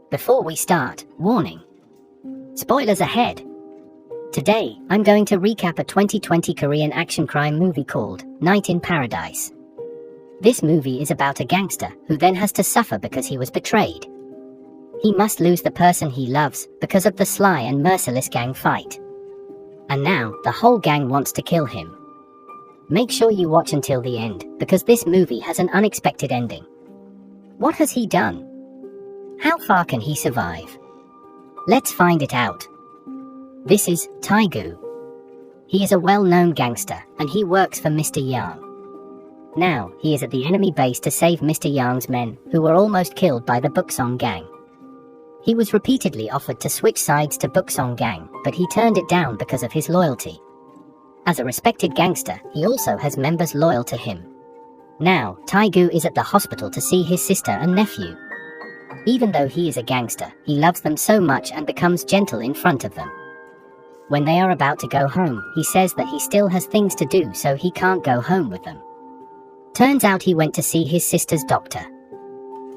Before we start, warning. Spoilers ahead. Today, I'm going to recap a 2020 Korean action crime movie called Night in Paradise. This movie is about a gangster who then has to suffer because he was betrayed. He must lose the person he loves because of the sly and merciless gang fight. And now, the whole gang wants to kill him. Make sure you watch until the end, because this movie has an unexpected ending. What has he done? How far can he survive? Let's find it out. This is Tae-gu. He is a well-known gangster, and he works for Mr. Yang. Now, he is at the enemy base to save Mr. Yang's men, who were almost killed by the Buksong gang. He was repeatedly offered to switch sides to Buksong gang, but he turned it down because of his loyalty. As a respected gangster, he also has members loyal to him. Now, Tae-gu is at the hospital to see his sister and nephew. Even though he is a gangster, he loves them so much and becomes gentle in front of them. When they are about to go home, he says that he still has things to do, so he can't go home with them. Turns out he went to see his sister's doctor.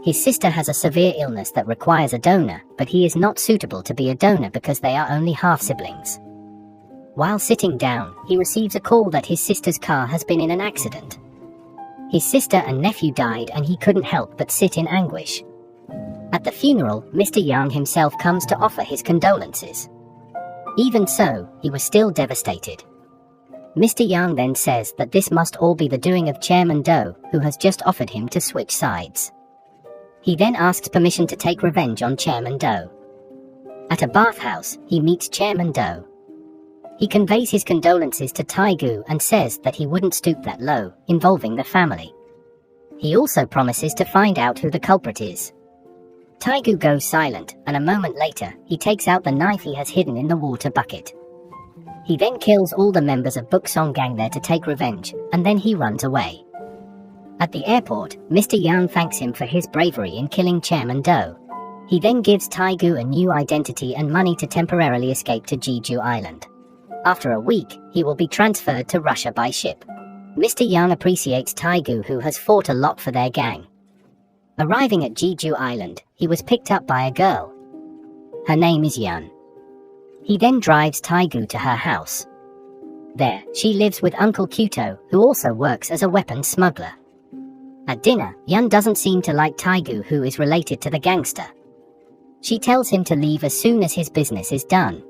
His sister has a severe illness that requires a donor, but he is not suitable to be a donor because they are only half-siblings. While sitting down, he receives a call that his sister's car has been in an accident. His sister and nephew died and he couldn't help but sit in anguish. At the funeral, Mr. Yang himself comes to offer his condolences. Even so, he was still devastated. Mr. Yang then says that this must all be the doing of Chairman Do, who has just offered him to switch sides. He then asks permission to take revenge on Chairman Do. At a bathhouse, he meets Chairman Do. He conveys his condolences to Tae-gu and says that he wouldn't stoop that low, involving the family. He also promises to find out who the culprit is. Tae-gu goes silent, and a moment later, he takes out the knife he has hidden in the water bucket. He then kills all the members of Buksong gang there to take revenge, and then he runs away. At the airport, Mr. Yang thanks him for his bravery in killing Chairman Do. He then gives Tae-gu a new identity and money to temporarily escape to Jeju Island. After a week, he will be transferred to Russia by ship. Mr. Yang appreciates Tae-gu, who has fought a lot for their gang. Arriving at Jeju Island, he was picked up by a girl. Her name is Yun. He then drives Tae-gu to her house. There, she lives with Uncle Kyuto, who also works as a weapons smuggler. At dinner, Yun doesn't seem to like Tae-gu, who is related to the gangster. She tells him to leave as soon as his business is done.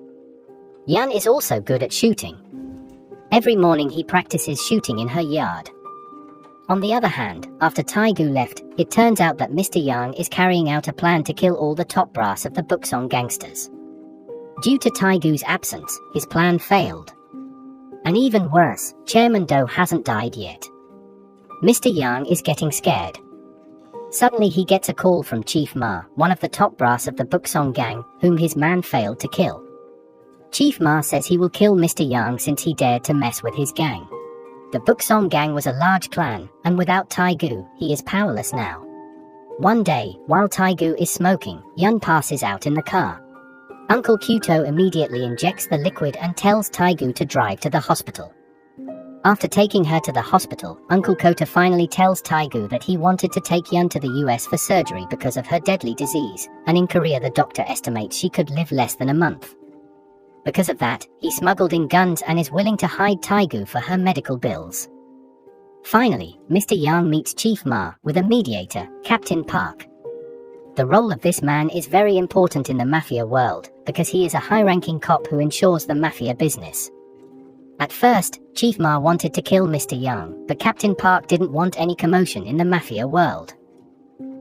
Yun is also good at shooting. Every morning he practices shooting in her yard. On the other hand, after Tae-gu left, it turns out that Mr. Yang is carrying out a plan to kill all the top brass of the Buksong gangsters. Due to Tae-gu's absence, his plan failed. And even worse, Chairman Do hasn't died yet. Mr. Yang is getting scared. Suddenly he gets a call from Chief Ma, one of the top brass of the Buksong gang, whom his man failed to kill. Chief Ma says he will kill Mr. Yang since he dared to mess with his gang. The Buksong gang was a large clan, and without Tae-gu, he is powerless now. One day, while Tae-gu is smoking, Yun passes out in the car. Uncle Kyuto immediately injects the liquid and tells Tae-gu to drive to the hospital. After taking her to the hospital, Uncle Kota finally tells Tae-gu that he wanted to take Yun to the US for surgery because of her deadly disease, and in Korea the doctor estimates she could live less than a month. Because of that, he smuggled in guns and is willing to hide Tae-gu for her medical bills. Finally, Mr. Yang meets Chief Ma with a mediator, Captain Park. The role of this man is very important in the mafia world, because he is a high-ranking cop who ensures the mafia business. At first, Chief Ma wanted to kill Mr. Yang, but Captain Park didn't want any commotion in the mafia world.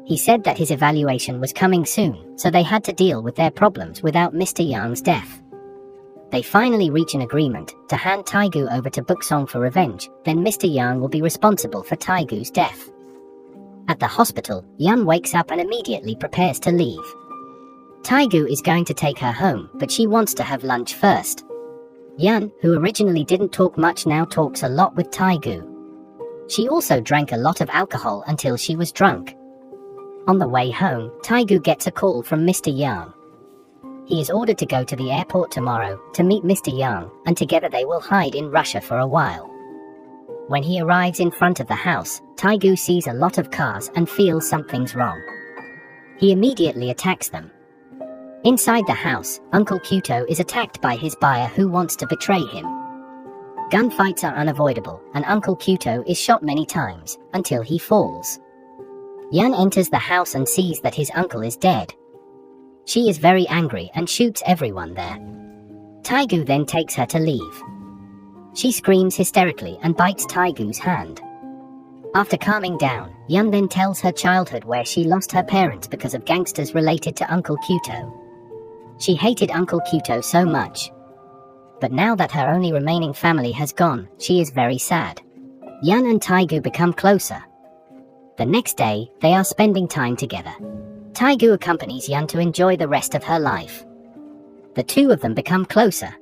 He said that his evaluation was coming soon, so they had to deal with their problems without Mr. Yang's death. They finally reach an agreement to hand Tae-gu over to Buksong for revenge, then Mr. Yang will be responsible for Tae-gu's death. At the hospital, Yun wakes up and immediately prepares to leave. Tae-gu is going to take her home, but she wants to have lunch first. Yun, who originally didn't talk much, now talks a lot with Tae-gu. She also drank a lot of alcohol until she was drunk. On the way home, Tae-gu gets a call from Mr. Yang. He is ordered to go to the airport tomorrow to meet Mr. Yang, and together they will hide in Russia for a while. When he arrives in front of the house, Tae-gu sees a lot of cars and feels something's wrong. He immediately attacks them. Inside the house, Uncle Kuto is attacked by his buyer who wants to betray him. Gunfights are unavoidable, and Uncle Kuto is shot many times, until he falls. Yun enters the house and sees that his uncle is dead. She is very angry and shoots everyone there. Taegu then takes her to leave. She screams hysterically and bites Taegu's hand. After calming down, Yun then tells her childhood where she lost her parents because of gangsters related to Uncle Kuto. She hated Uncle Kuto so much. But now that her only remaining family has gone, she is very sad. Yun and Taegu become closer. The next day, they are spending time together. Taegu accompanies Yun to enjoy the rest of her life. The two of them become closer.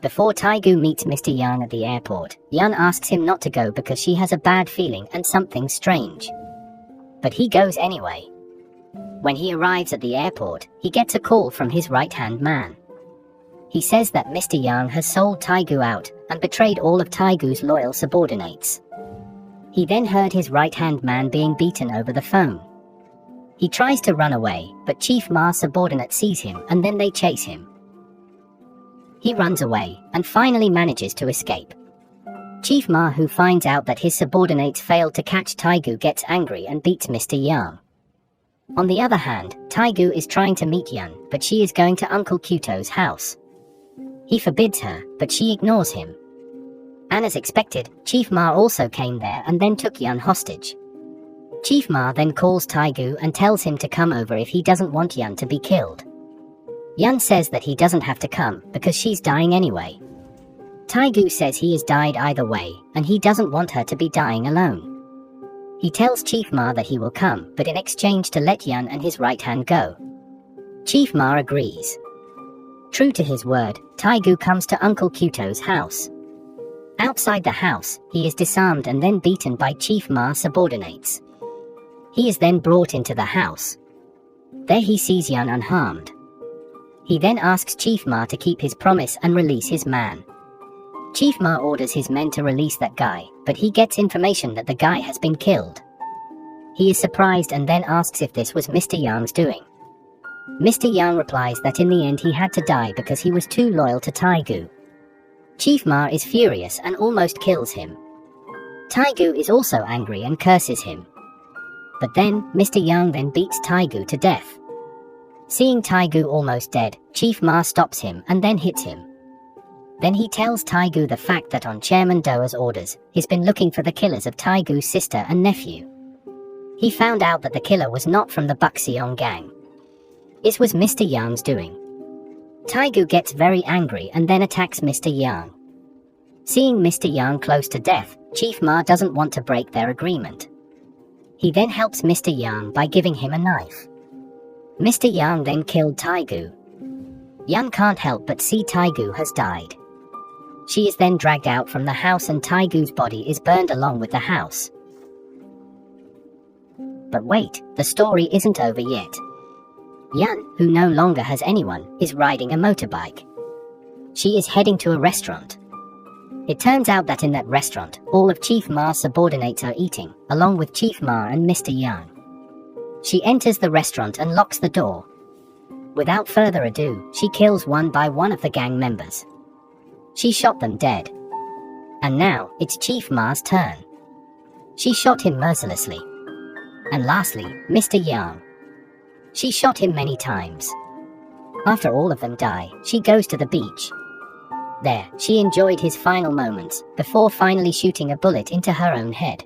Before Taegu meets Mr. Yang at the airport, Yun asks him not to go because she has a bad feeling and something strange. But he goes anyway. When he arrives at the airport, he gets a call from his right-hand man. He says that Mr. Yang has sold Taegu out and betrayed all of Taegu's loyal subordinates. He then heard his right-hand man being beaten over the phone. He tries to run away, but Chief Ma's subordinate sees him and then they chase him. He runs away and finally manages to escape. Chief Ma, who finds out that his subordinates failed to catch Taegu, gets angry and beats Mr. Yang. On the other hand, Taegu is trying to meet Yun, but she is going to Uncle Kuto's house. He forbids her, but she ignores him. And as expected, Chief Ma also came there and then took Yun hostage. Chief Ma then calls Taegu and tells him to come over if he doesn't want Yun to be killed. Yun says that he doesn't have to come because she's dying anyway. Taegu says he has died either way and he doesn't want her to be dying alone. He tells Chief Ma that he will come, but in exchange to let Yun and his right hand go. Chief Ma agrees. True to his word, Taegu comes to Uncle Kuto's house. Outside the house, he is disarmed and then beaten by Chief Ma's subordinates. He is then brought into the house. There he sees Yun unharmed. He then asks Chief Ma to keep his promise and release his man. Chief Ma orders his men to release that guy, but he gets information that the guy has been killed. He is surprised and then asks if this was Mr. Yang's doing. Mr. Yang replies that in the end he had to die because he was too loyal to Taegu. Chief Ma is furious and almost kills him. Taegu is also angry and curses him. But then, Mr. Yang then beats Taegu to death. Seeing Taegu almost dead, Chief Ma stops him and then hits him. Then he tells Taegu the fact that on Chairman Doa's orders, he's been looking for the killers of Taegu's sister and nephew. He found out that the killer was not from the Bukseong gang. It was Mr. Yang's doing. Taegu gets very angry and then attacks Mr. Yang. Seeing Mr. Yang close to death, Chief Ma doesn't want to break their agreement. He then helps Mr. Yang by giving him a knife. Mr. Yang then killed Taegu. Yun can't help but see Taegu has died. She is then dragged out from the house and Taegu's body is burned along with the house. But wait, the story isn't over yet. Yun, who no longer has anyone, is riding a motorbike. She is heading to a restaurant. It turns out that in that restaurant, all of Chief Ma's subordinates are eating, along with Chief Ma and Mr. Yang. She enters the restaurant and locks the door. Without further ado, she kills one by one of the gang members. She shot them dead. And now, it's Chief Ma's turn. She shot him mercilessly. And lastly, Mr. Yang. She shot him many times. After all of them die, she goes to the beach. There, she enjoyed his final moments, before finally shooting a bullet into her own head.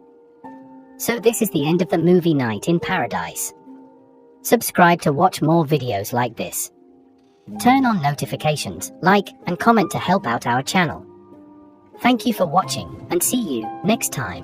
So this is the end of the movie Night in Paradise. Subscribe to watch more videos like this. Turn on notifications, like, and comment to help out our channel. Thank you for watching, and see you next time.